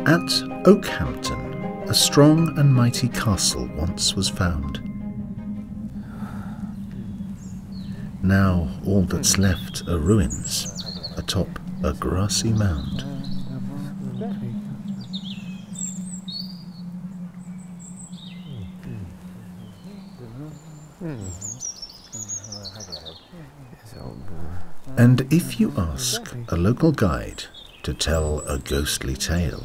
At Okehampton, a strong and mighty castle once was found. Now all that's left are ruins atop a grassy mound. And if you ask a local guide to tell a ghostly tale,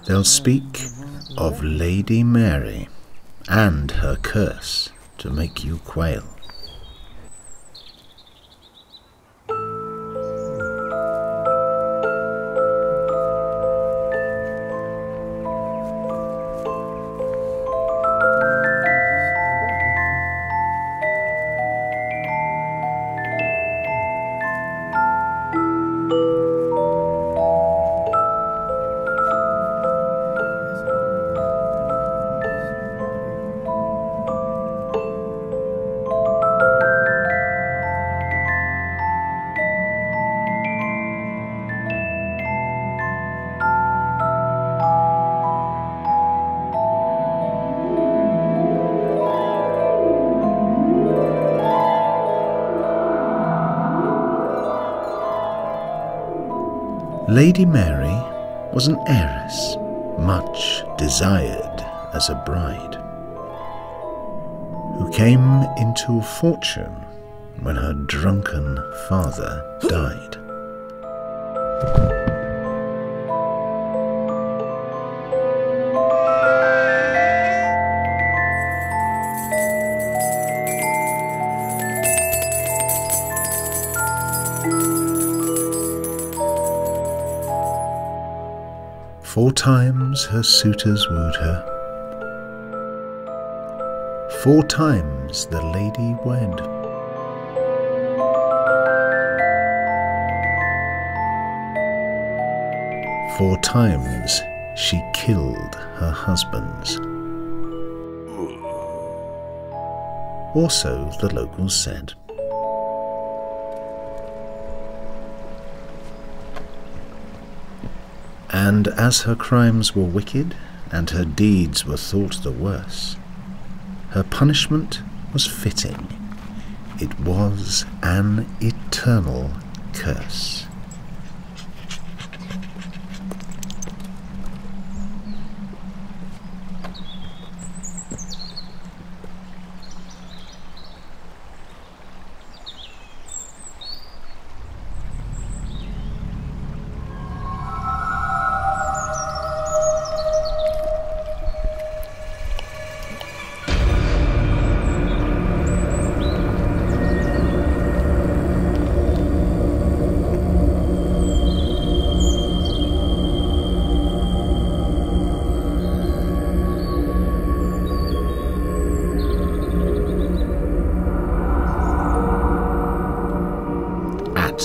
they'll speak of Lady Mary and her curse to make you quail. Lady Mary was an heiress, much desired as a bride, who came into fortune when her drunken father died. 4 times her suitors wooed her. 4 times the lady wed. 4 times she killed her husbands. Or so the locals said. And as her crimes were wicked and her deeds were thought the worse, her punishment was fitting. It was an eternal curse.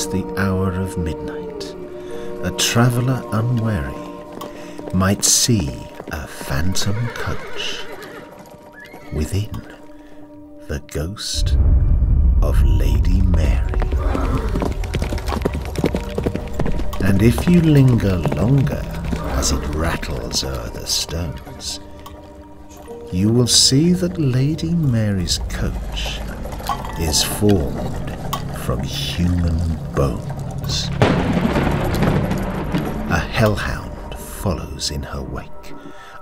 The hour of midnight, a traveller unwary might see a phantom coach. Within, the ghost of Lady Mary. And if you linger longer as it rattles o'er the stones, you will see that Lady Mary's coach is formed from human bones. A hellhound follows in her wake,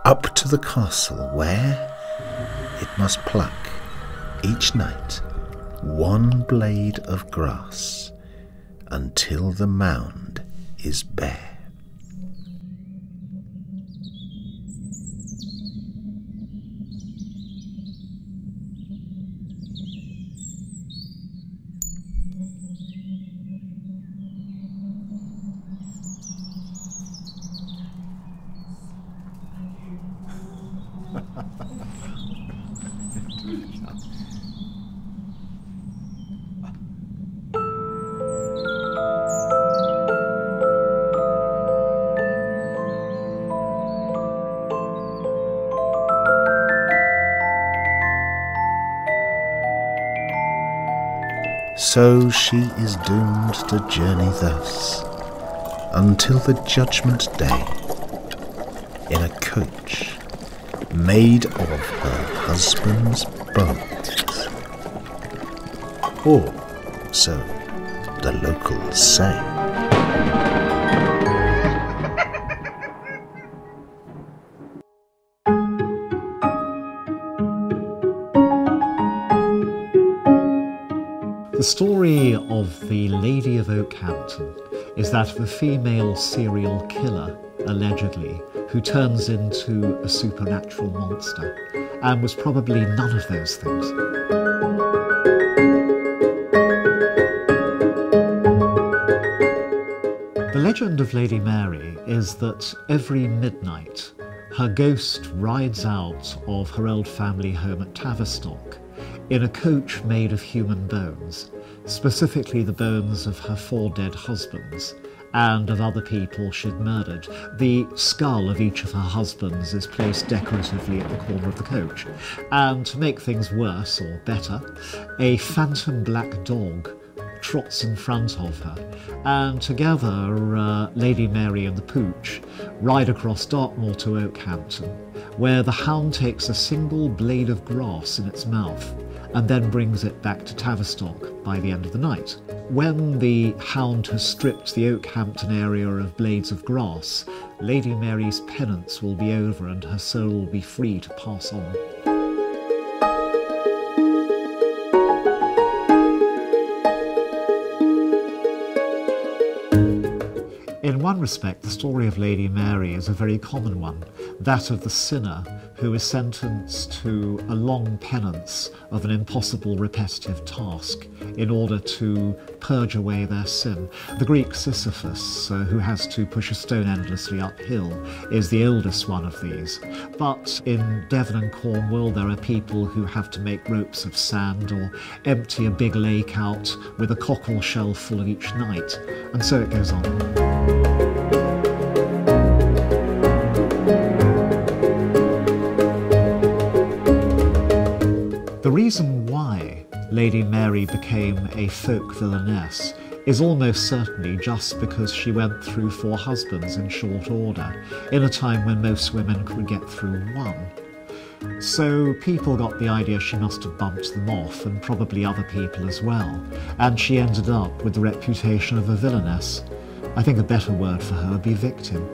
up to the castle where it must pluck each night 1 blade of grass until the mound is bare. So she is doomed to journey thus until the judgment day in a coach made of her husband's bones. Or so the locals say. The story of the Lady of Okehampton is that of a female serial killer, allegedly, who turns into a supernatural monster, and was probably none of those things. The legend of Lady Mary is that every midnight her ghost rides out of her old family home at Tavistock in a coach made of human bones, specifically the bones of her 4 dead husbands and of other people she'd murdered. The skull of each of her husbands is placed decoratively at the corner of the coach. And to make things worse, or better, a phantom black dog trots in front of her, and together Lady Mary and the Pooch ride across Dartmoor to Okehampton, where the hound takes a single blade of grass in its mouth and then brings it back to Tavistock by the end of the night. When the hound has stripped the Okehampton area of blades of grass, Lady Mary's penance will be over and her soul will be free to pass on. In one respect, the story of Lady Mary is a very common one, that of the sinner who is sentenced to a long penance of an impossible repetitive task in order to purge away their sin. The Greek Sisyphus, who has to push a stone endlessly uphill, is the oldest one of these. But in Devon and Cornwall there are people who have to make ropes of sand or empty a big lake out with a cockle shell full of each night, and so it goes on. The reason why Lady Mary became a folk villainess is almost certainly just because she went through 4 husbands in short order, in a time when most women could get through 1. So people got the idea she must have bumped them off, and probably other people as well, and she ended up with the reputation of a villainess. I think a better word for her would be victim.